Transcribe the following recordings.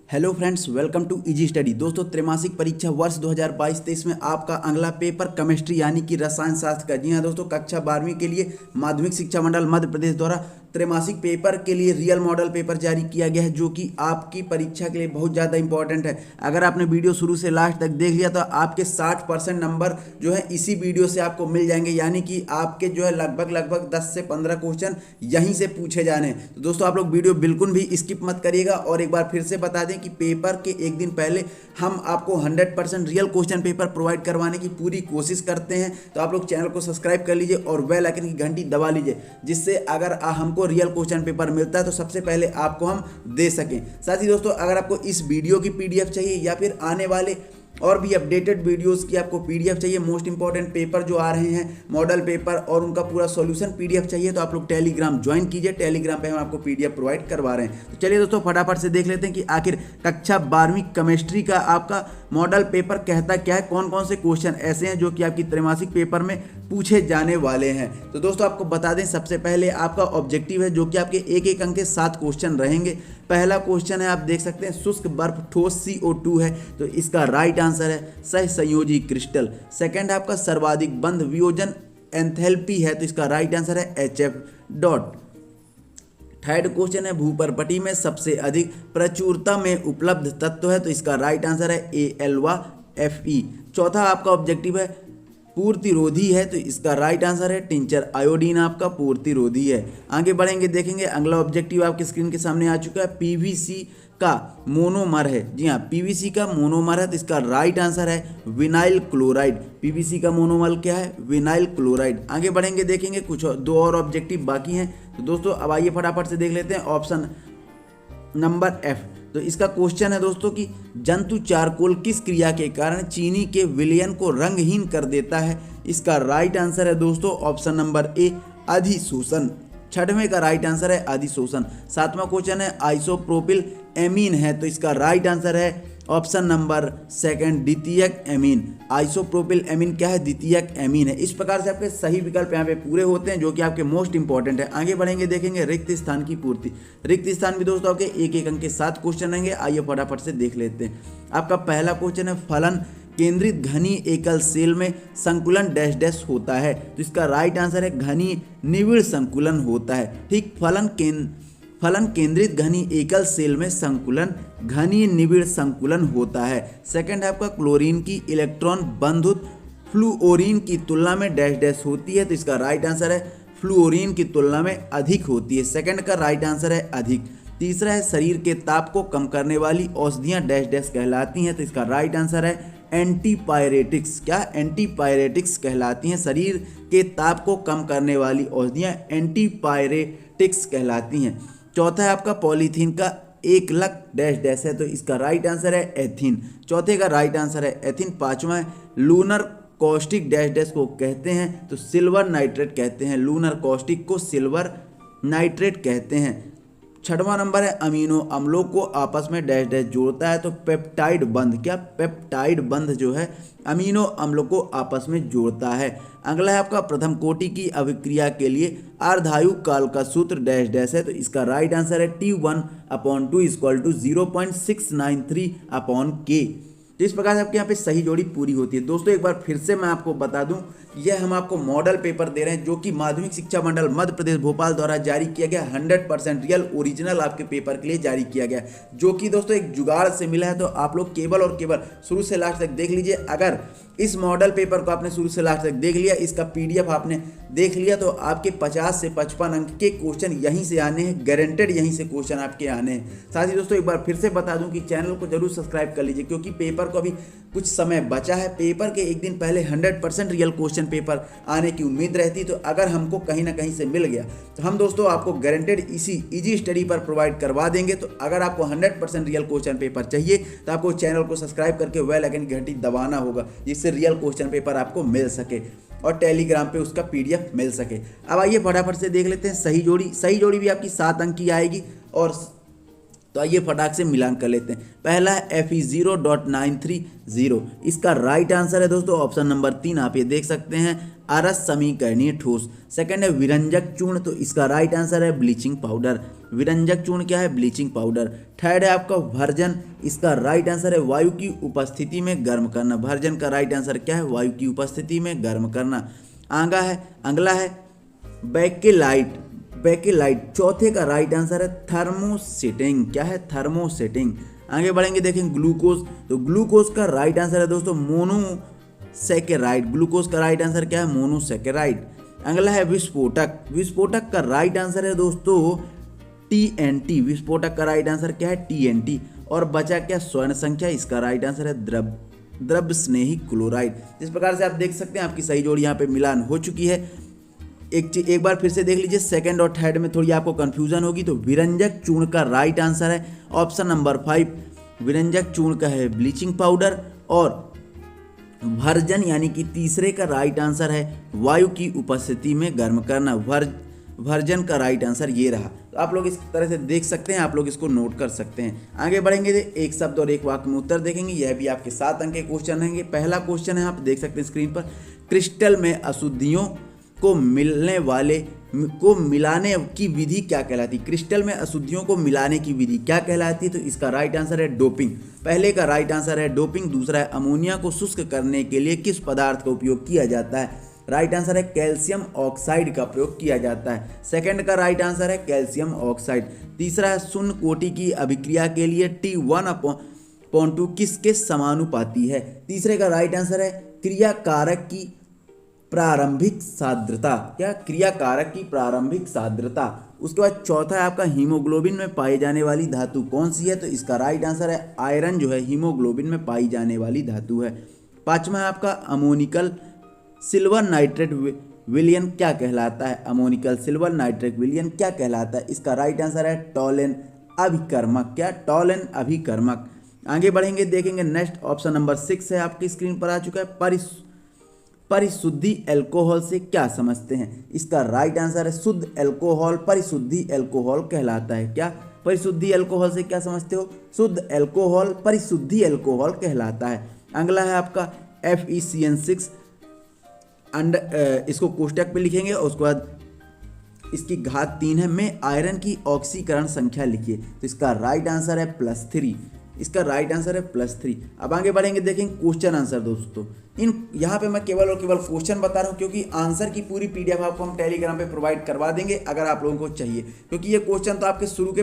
Hello friends, welcome to easy study. दोस्तों, त्रैमासिक परीक्षा वर्ष 2022-23 में आपका अगला पेपर केमिस्ट्री यानी कि रसायन शास्त्र का। जी हाँ दोस्तों, कक्षा 12वीं के लिए माध्यमिक शिक्षा मंडल मध्य प्रदेश द्वारा त्रैमासिक पेपर के लिए रियल मॉडल पेपर जारी किया गया है, जो कि आपकी परीक्षा के लिए बहुत ज़्यादा इंपॉर्टेंट है। अगर आपने वीडियो शुरू से लास्ट तक देख लिया तो आपके 60% नंबर जो है इसी वीडियो से आपको मिल जाएंगे, यानी कि आपके जो है लगभग 10 से 15 क्वेश्चन यहीं से पूछे जाने। तो दोस्तों, आप लोग वीडियो बिल्कुल भी स्किप मत करिएगा। और एक बार फिर से बता दें कि पेपर के एक दिन पहले हम आपको 100% रियल क्वेश्चन पेपर प्रोवाइड करवाने की पूरी कोशिश करते हैं। तो आप लोग चैनल को सब्सक्राइब कर लीजिए और बेल आइकन की घंटी दबा लीजिए, जिससे अगर हमको रियल क्वेश्चन पेपर मिलता है तो सबसे पहले आपको हम दे सकें। साथ ही दोस्तों, अगर आपको इस वीडियो की पीडीएफ चाहिए या फिर आने वाले और भी अपडेटेड वीडियोस की आपको पीडीएफ चाहिए, मोस्ट इंपॉर्टेंट पेपर जो आ रहे हैं मॉडल पेपर और उनका पूरा सॉल्यूशन पीडीएफ चाहिए, तो आप लोग टेलीग्राम ज्वाइन कीजिए। टेलीग्राम पे हम आपको पीडीएफ प्रोवाइड करवा रहे हैं। तो चलिए दोस्तों, फटाफट से देख लेते हैं कि आखिर कक्षा 12वीं केमिस्ट्री का आपका मॉडल पेपर कहता क्या है, कौन कौन से क्वेश्चन ऐसे हैं जो कि आपकी त्रैमासिक पेपर में पूछे जाने वाले हैं। तो दोस्तों, आपको बता दें, सबसे पहले आपका ऑब्जेक्टिव है जो कि आपके एक अंक के 7 क्वेश्चन रहेंगे। पहला क्वेश्चन है, आप देख सकते हैं, शुष्क बर्फ ठोस CO2 है, तो इसका राइट आंसर है सहसंयोजी क्रिस्टल। सेकंड आपका सर्वाधिक बंध वियोजन एंथैल्पी है, तो इसका राइट आंसर है HF डॉट। थर्ड क्वेश्चन है, भूपर्पटी में सबसे अधिक प्रचुरता में उपलब्ध तत्व है, तो इसका राइट आंसर है Al व Fe। चौथा आपका ऑब्जेक्टिव है, पूर्तिरोधी है, तो इसका राइट आंसर है टिंचर आयोडीन आपका पूर्तिरोधी है। आगे बढ़ेंगे, देखेंगे अगला ऑब्जेक्टिव आपके स्क्रीन के सामने आ चुका है, PVC का मोनोमर है। जी हाँ, PVC का मोनोमर है, तो इसका राइट आंसर है विनाइल क्लोराइड। PVC का मोनोमर क्या है? Vinyl chloride. आगे बढ़ेंगे, देखेंगे कुछ दो और ऑब्जेक्टिव बाकी हैं। तो दोस्तों, अब आइए फटाफट से देख लेते हैं ऑप्शन नंबर F। तो इसका क्वेश्चन है दोस्तों कि जंतु चारकोल किस क्रिया के कारण चीनी के विलयन को रंगहीन कर देता है? इसका राइट आंसर है दोस्तों ऑप्शन नंबर A, अधिशोषण। छठवें का राइट आंसर है अधिशोषण। सातवां क्वेश्चन है, आइसोप्रोपिल एमीन है, तो इसका राइट आंसर है ऑप्शन नंबर सेकंड, द्वितीयक एमीन। आइसोप्रोपिल एमीन क्या है? द्वितीयक एमीन है। इस प्रकार से आपके सही विकल्प यहाँ पे पूरे होते हैं, जो कि आपके मोस्ट इंपॉर्टेंट है। आगे बढ़ेंगे, देखेंगे रिक्त स्थान की पूर्ति। रिक्त स्थान भी दोस्तों आपके एक अंक के 7 क्वेश्चन रहेंगे। आइए फटाफट से देख लेते हैं। आपका पहला क्वेश्चन है, फलन केंद्रित घनी एकल सेल में संकुलन डैश डैश होता है, तो इसका राइट आंसर है घनी निविड़ संकुलन होता है। ठीक, फलन केंद्रित घनी एकल सेल में संकुलन घनी निविड़ संकुलन होता है। सेकंड है आपका, क्लोरीन की इलेक्ट्रॉन बंधुत फ्लूओरीन की तुलना में डैश डैश होती है, तो इसका राइट आंसर है फ्लूओरीन की तुलना में अधिक होती है। सेकंड का राइट आंसर है अधिक। तीसरा है, शरीर के ताप को कम करने वाली औषधियां डैश डैश कहलाती हैं, तो इसका राइट आंसर है एंटीपायरेटिक्स। क्या? एंटीपायरेटिक्स कहलाती हैं। शरीर के ताप को कम करने वाली औषधियां एंटीपायरेटिक्स कहलाती हैं। चौथा है आपका, पॉलीथीन का एक लक डैश डैश है, तो इसका राइट आंसर है एथीन। चौथे का राइट आंसर है एथीन। पांचवा है, लूनर कॉस्टिक डैश डैश को कहते हैं, तो सिल्वर नाइट्रेट कहते हैं। लूनर कॉस्टिक को सिल्वर नाइट्रेट कहते हैं। छठवां नंबर है, अमीनो अम्लों को आपस में डैश डैश जोड़ता है, तो पेप्टाइड बंध। क्या? पेप्टाइड बंध जो है अमीनो अम्लों को आपस में जोड़ता है। अगला है आपका, प्रथम कोटि की अभिक्रिया के लिए अर्धायु काल का सूत्र डैश डैश है, तो इसका राइट आंसर है T1/2 = 0.693/K। तो इस प्रकार से आपके यहाँ पे सही जोड़ी पूरी होती है। दोस्तों, एक बार फिर से मैं आपको बता दूं, यह हम आपको मॉडल पेपर दे रहे हैं, जो कि माध्यमिक शिक्षा मंडल मध्य प्रदेश भोपाल द्वारा जारी किया गया 100% रियल ओरिजिनल आपके पेपर के लिए जारी किया गया, जो कि दोस्तों एक जुगाड़ से मिला है। तो आप लोग केवल और केवल शुरू से लास्ट तक देख लीजिए। अगर इस मॉडल पेपर को आपने शुरू से लास्ट तक देख लिया, इसका पीडीएफ आपने देख लिया, तो आपके 50 से 55 अंक के क्वेश्चन यहीं से आने हैं, गारंटेड यहीं से क्वेश्चन आपके आने हैं। साथ ही दोस्तों, एक बार फिर से बता दूं कि चैनल को जरूर सब्सक्राइब कर लीजिए, क्योंकि पेपर को अभी कुछ समय बचा है। पेपर के एक दिन पहले 100% रियल क्वेश्चन पेपर आने की उम्मीद रहती, तो अगर हमको कहीं ना कहीं से मिल गया तो हम दोस्तों आपको गारंटेड इसी इजी स्टडी पर प्रोवाइड करवा देंगे। तो अगर आपको 100% रियल क्वेश्चन पेपर चाहिए तो आपको चैनल को सब्सक्राइब करके बेल आइकन की घंटी दबाना होगा, जिससे रियल क्वेश्चन पेपर आपको मिल सके और टेलीग्राम पे उसका पीडीएफ मिल सके। अब आइए फटाफट से देख लेते हैं सही जोड़ी। सही जोड़ी भी आपकी 7 अंक की आएगी, और तो आइए फटाक से मिलान कर लेते हैं। पहला है Fe0.930, इसका राइट आंसर है दोस्तों ऑप्शन नंबर 3। आप ये देख सकते हैं, अरस समीकरणीय ठोस। सेकंड है विरंजक चूर्ण, तो इसका राइट आंसर है ब्लीचिंग पाउडर। विरंजक चूर्ण क्या है? Bleaching powder. थर्ड है आपका भर्जन, इसका राइट आंसर है वायु की उपस्थिति में गर्म करना। भर्जन का राइट आंसर क्या है? वायु की उपस्थिति में गर्म करना। अगला है बैकेलाइट। बैकेलाइट चौथे का राइट आंसर है थर्मोसेटिंग। क्या है? थर्मोसेटिंग। आगे बढ़ेंगे, देखें ग्लूकोज। तो ग्लूकोज का राइट आंसर है दोस्तों मोनोसेकेराइड। ग्लूकोज का राइट आंसर क्या है? मोनोसेकेराइड। अगला है विस्फोटक। विस्फोटक का राइट आंसर है दोस्तों TNT। विस्फोटक का राइट आंसर क्या है? TNT। और बचा क्या? स्वर्ण संख्या। इसका राइट आंसर है द्रव्य स्नेही क्लोराइड। इस प्रकार से आप देख सकते हैं आपकी सही जोड़ी यहाँ पे मिलान हो चुकी है। एक बार फिर से देख लीजिए, सेकंड और थर्ड में थोड़ी आपको कंफ्यूजन होगी। तो विरंजक चूर्ण का राइट आंसर है ऑप्शन नंबर 5, विरंजक चूर्ण का है ब्लीचिंग पाउडर। और भर्जन यानी कि तीसरे का राइट आंसर है वायु की उपस्थिति में गर्म करना। भर्जन का राइट आंसर ये रहा। तो आप लोग इस तरह से देख सकते हैं, आप लोग इसको नोट कर सकते हैं। आगे बढ़ेंगे, एक शब्द और एक वाक्य में उत्तर देखेंगे। यह भी आपके 7 अंक के क्वेश्चन रहेंगे। पहला क्वेश्चन है, आप देख सकते हैं स्क्रीन पर, क्रिस्टल में अशुद्धियों को मिलाने की विधि क्या कहलाती? क्रिस्टल में अशुद्धियों को मिलाने की विधि क्या कहलाती? तो इसका राइट आंसर है डोपिंग। पहले का राइट आंसर है डोपिंग। दूसरा है अमोनिया को शुष्क करने के लिए किस पदार्थ का उपयोग किया जाता है? राइट आंसर है कैल्शियम ऑक्साइड का प्रयोग किया जाता है। सेकंड का राइट आंसर है कैल्शियम ऑक्साइड। तीसरा है शून्य कोटि की अभिक्रिया के लिए T1/2 किसके समानुपाती है? तीसरे का राइट आंसर है क्रियाकारक की प्रारंभिक सांद्रता। क्या? क्रियाकारक की प्रारंभिक सांद्रता। उसके बाद चौथा है आपका हीमोग्लोबिन में पाई जाने वाली धातु कौन सी है? तो इसका राइट आंसर है आयरन, जो है हीमोग्लोबिन में पाई जाने वाली धातु है। पांचवा है आपका अमोनिकल सिल्वर नाइट्रेट विलयन क्या कहलाता है? अमोनिकल सिल्वर नाइट्रेट विलयन क्या कहलाता है? इसका राइट आंसर है टॉलेन अभिकर्मक। क्या? टॉलेन अभिकर्मक। आगे बढ़ेंगे, देखेंगे नेक्स्ट ऑप्शन नंबर 6 है, आपकी स्क्रीन पर आ चुका है। परिशुद्धि अल्कोहल से क्या समझते हैं? इसका राइट आंसर है शुद्ध अल्कोहल परिशुद्धि अल्कोहल कहलाता है। क्या? परिशुद्धि अल्कोहल से क्या समझते हो? शुद्ध अल्कोहल परिशुद्धि अल्कोहल कहलाता है। अगला है आपका FeCN6। इसको कोष्टक पे लिखेंगे और उसके बाद इसकी घात 3 है। में आयरन की ऑक्सीकरण संख्या लिखिए। तो इसका राइट आंसर है +3। इसका राइट आंसर है +3। अब आगे बढ़ेंगे, देखेंगे क्वेश्चन आंसर दोस्तों। यहाँ पे मैं केवल और केवल क्वेश्चन बता रहा हूँ, क्योंकि आंसर की पूरी PDF आपको हम टेलीग्राम पे प्रोवाइड करवा देंगे अगर आप लोगों को चाहिए। क्योंकि ये क्वेश्चन तो आपके शुरू के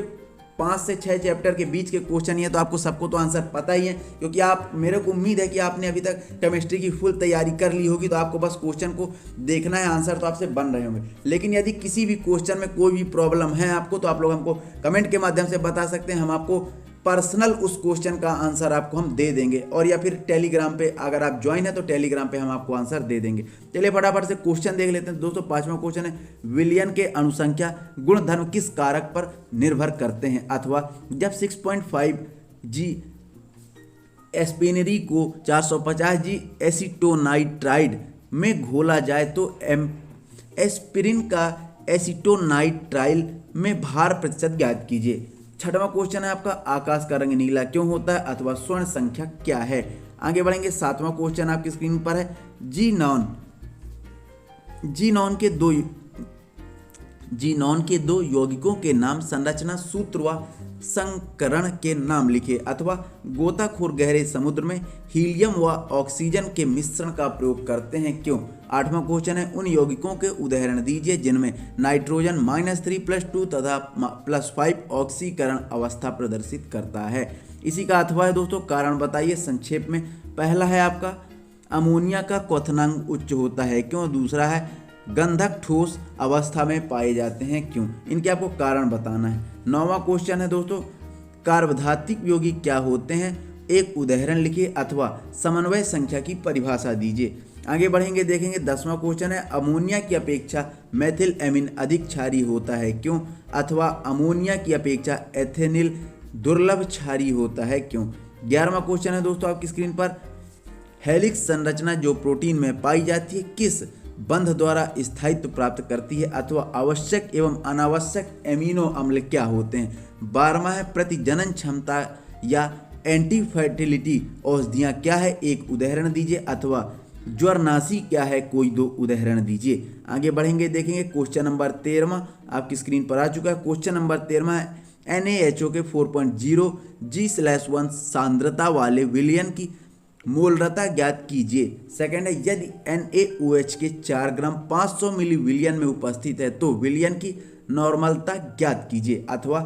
5 से 6 चैप्टर के बीच के क्वेश्चन ही है, तो आपको सबको तो आंसर पता ही है। क्योंकि आप, मेरे को उम्मीद है कि आपने अभी तक केमिस्ट्री की फुल तैयारी कर ली होगी, तो आपको बस क्वेश्चन को देखना है, आंसर तो आपसे बन रहे होंगे। लेकिन यदि किसी भी क्वेश्चन में कोई भी प्रॉब्लम है आपको, तो आप लोग हमको कमेंट के माध्यम से बता सकते हैं। हम आपको पर्सनल उस क्वेश्चन का आंसर आपको हम दे देंगे। और या फिर टेलीग्राम पे अगर आप ज्वाइन है तो टेलीग्राम पे हम आपको आंसर दे देंगे। चलिए फटाफट से क्वेश्चन देख लेते हैं दोस्तों। 5वां क्वेश्चन है, विलयन के अनुसंख्या गुणधर्म किस कारक पर निर्भर करते हैं? अथवा जब 6.5G एस्पिनरी को 450G एसीटोनाइट्राइड में घोला जाए तो एस्पिरिन का एसीटोनाइट्राइल में भार प्रतिशत ज्ञात कीजिए। 6वां क्वेश्चन है आपका, आकाश का रंग नीला क्यों होता है? अथवा स्वर्ण संख्या क्या है? आगे बढ़ेंगे, 7वां क्वेश्चन आपकी स्क्रीन पर है, जीनॉन के दो यौगिकों के नाम, संरचना, सूत्र व संकरण के नाम लिखिए। अथवा गोताखोर गहरे समुद्र में हीलियम व ऑक्सीजन के मिश्रण का प्रयोग करते हैं क्यों? 8वां क्वेश्चन है, उन यौगिकों के उदाहरण दीजिए जिनमें नाइट्रोजन -3+2 तथा +5 ऑक्सीकरण अवस्था प्रदर्शित करता है। इसी का अथवा है दोस्तों, कारण बताइए संक्षेप में। पहला है आपका, अमोनिया का क्वथनांक उच्च होता है क्यों? दूसरा है, गंधक ठोस अवस्था में पाए जाते हैं क्यों? इनके आपको कारण बताना है। 9वां क्वेश्चन है दोस्तों, कार्बधातुक यौगिक क्या होते हैं? एक उदाहरण लिखिए अथवा समन्वय संख्या की परिभाषा दीजिए। आगे बढ़ेंगे, देखेंगे 10वां क्वेश्चन है, अमोनिया की अपेक्षा मेथिल एमिन अधिक क्षारीय होता है क्यों? अथवा अमोनिया की अपेक्षा एथेनिल दुर्लभ क्षारीय होता है क्यों? 11वां क्वेश्चन है दोस्तों आपकी स्क्रीन पर, हेलिक्स संरचना जो प्रोटीन में पाई जाती है किस बंध द्वारा स्थायित्व प्राप्त करती है? अथवा आवश्यक एवं अनावश्यक एमिनो अम्ल क्या होते हैं? 12वां है, प्रतिजनन क्षमता या एंटी फर्टिलिटी औषधियाँ क्या है? एक उदाहरण दीजिए। अथवा ज्वरनाशी क्या है, कोई दो उदाहरण दीजिए। आगे बढ़ेंगे, देखेंगे क्वेश्चन नंबर 13 आपकी स्क्रीन पर आ चुका है। क्वेश्चन नंबर 13 है NaHO के 4.0 G/1 सांद्रता वाले विलयन की मोलरता ज्ञात कीजिए। सेकंड है यदि NaOH के 4 ग्राम 500 मिली विलयन में उपस्थित है तो विलयन की नॉर्मलता ज्ञात कीजिए। अथवा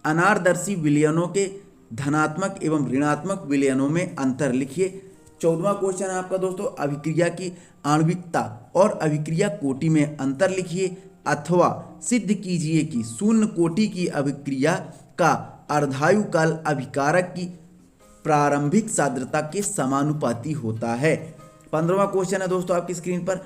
अनारदर्शी विलयनों के धनात्मक एवं ऋणात्मक विलयनों में अंतर लिखिए। 14वां क्वेश्चन है आपका दोस्तों, अभिक्रिया की आणविकता और अभिक्रिया कोटि में अंतर लिखिए। अथवा सिद्ध कीजिए कि शून्य कोटि की अभिक्रिया का अर्धायु काल अभिकारक की प्रारंभिक सांद्रता के समानुपाती होता है। 15वां क्वेश्चन है दोस्तों आपकी स्क्रीन पर।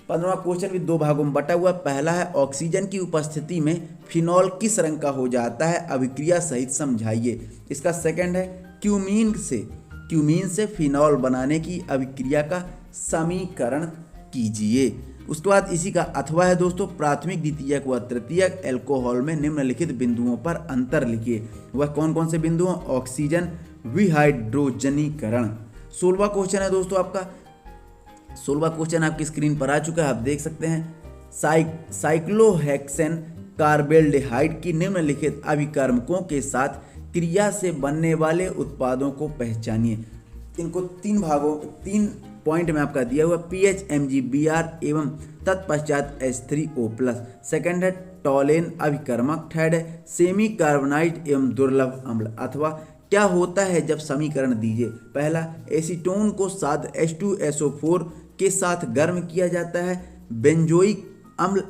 15वां क्वेश्चन भी दो भागों में बटा हुआ। पहला है ऑक्सीजन की उपस्थिति में फिनॉल किस रंग का हो जाता है, अभिक्रिया सहित समझाइए। इसका सेकंड है क्यूमीन से फिनॉल बनाने की अभिक्रिया का समीकरण कीजिए। उसके बाद इसी का अथवा है दोस्तों, प्राथमिक द्वितीयक व तृतीयक एल्कोहल में निम्नलिखित बिंदुओं पर अंतर लिखिए। वह कौन कौन से बिंदु हैं? ऑक्सीजन विहाइड्रोजनीकरण। 16वां क्वेश्चन है दोस्तों आपका। 16वां क्वेश्चन आपकी स्क्रीन पर आ चुका है, आप देख सकते हैं। साइक्लोहेक्सेन कार्बेल्डिहाइड की निम्नलिखित अभिकर्मकों के साथ क्रिया से बनने वाले उत्पादों को पहचानिए। इनको तीन पॉइंट में आपका दिया हुआ PH MgBr एवं तत्पश्चात H3O+। सेकंड है टॉलेन अभिकर्मक। थर्ड है सेमी कार्बोनाइट एवं दुर्लभ अम्ल। अथवा क्या होता है जब समीकरण दीजिए। पहला, एसीटोन को साथ H2SO4 के साथ गर्म किया जाता है, बेंजोइक अम्ल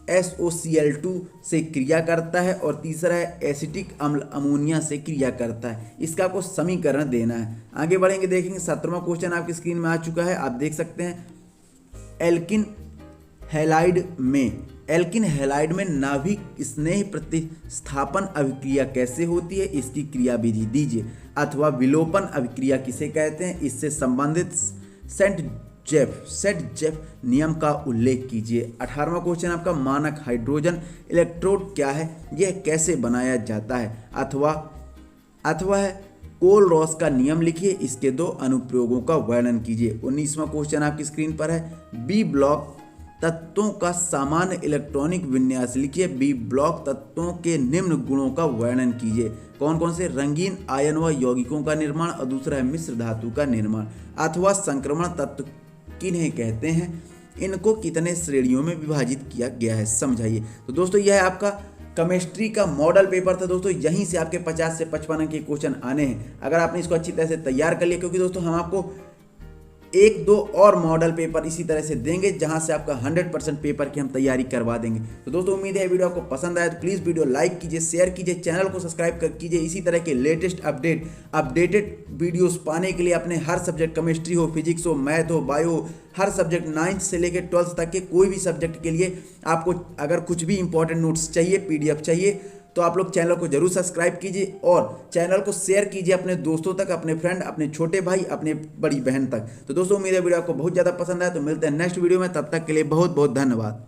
SOCl2 से क्रिया करता है, और तीसरा है एसिटिक अम्ल अमोनिया से क्रिया करता है। इसका आपको समीकरण देना है। आगे बढ़ेंगे, देखेंगे 17वां क्वेश्चन आपकी स्क्रीन में आ चुका है, आप देख सकते हैं। एल्किन हैलाइड में नाभिक स्नेह प्रतिस्थापन अभिक्रिया कैसे होती है, इसकी क्रिया विधि दीजिए। अथवा विलोपन अभिक्रिया किसे कहते हैं, इससे संबंधित सेट जेफ नियम का उल्लेख कीजिए। 18वां क्वेश्चन आपका, मानक हाइड्रोजन इलेक्ट्रोड क्या है, यह कैसे बनाया जाता है। अथवा है कोल रॉस का नियम लिखिए, इसके दो अनुप्रयोगों का वर्णन कीजिए। 19वां क्वेश्चन आपकी स्क्रीन पर है। बी ब्लॉक तत्वों का सामान्य इलेक्ट्रॉनिक विन्यास लिखिए। बी ब्लॉक तत्वों के निम्न गुणों का वर्णन कीजिए। कौन कौन से? रंगीन आयन व यौगिकों का निर्माण, और दूसरा है मिश्र धातु का निर्माण। अथवा संक्रमण तत्व किन्हें कहते हैं, इनको कितने श्रेणियों में विभाजित किया गया है, समझाइए। तो दोस्तों यह है आपका केमिस्ट्री का मॉडल पेपर था दोस्तों। यहीं से आपके 50 से 55 अंक के क्वेश्चन आने हैं, अगर आपने इसको अच्छी तरह से तैयार कर लिया। क्योंकि दोस्तों हम आपको 1-2 और मॉडल पेपर इसी तरह से देंगे, जहां से आपका 100% पेपर की हम तैयारी करवा देंगे। तो दोस्तों उम्मीद है वीडियो आपको पसंद आया, तो प्लीज़ वीडियो लाइक कीजिए, शेयर कीजिए, चैनल को सब्सक्राइब कीजिए। इसी तरह के लेटेस्ट अपडेटेड वीडियोस पाने के लिए अपने हर सब्जेक्ट, केमिस्ट्री हो, फिजिक्स हो, मैथ हो, बायो, हर सब्जेक्ट 9th से लेकर 12th तक के कोई भी सब्जेक्ट के लिए आपको अगर कुछ भी इंपॉर्टेंट नोट्स चाहिए, PDF चाहिए, तो आप लोग चैनल को जरूर सब्सक्राइब कीजिए और चैनल को शेयर कीजिए अपने दोस्तों तक, अपने फ्रेंड, अपने छोटे भाई, अपने बड़ी बहन तक। तो दोस्तों उम्मीद है वीडियो आपको बहुत ज़्यादा पसंद आया। तो मिलते हैं नेक्स्ट वीडियो में, तब तक के लिए बहुत बहुत धन्यवाद।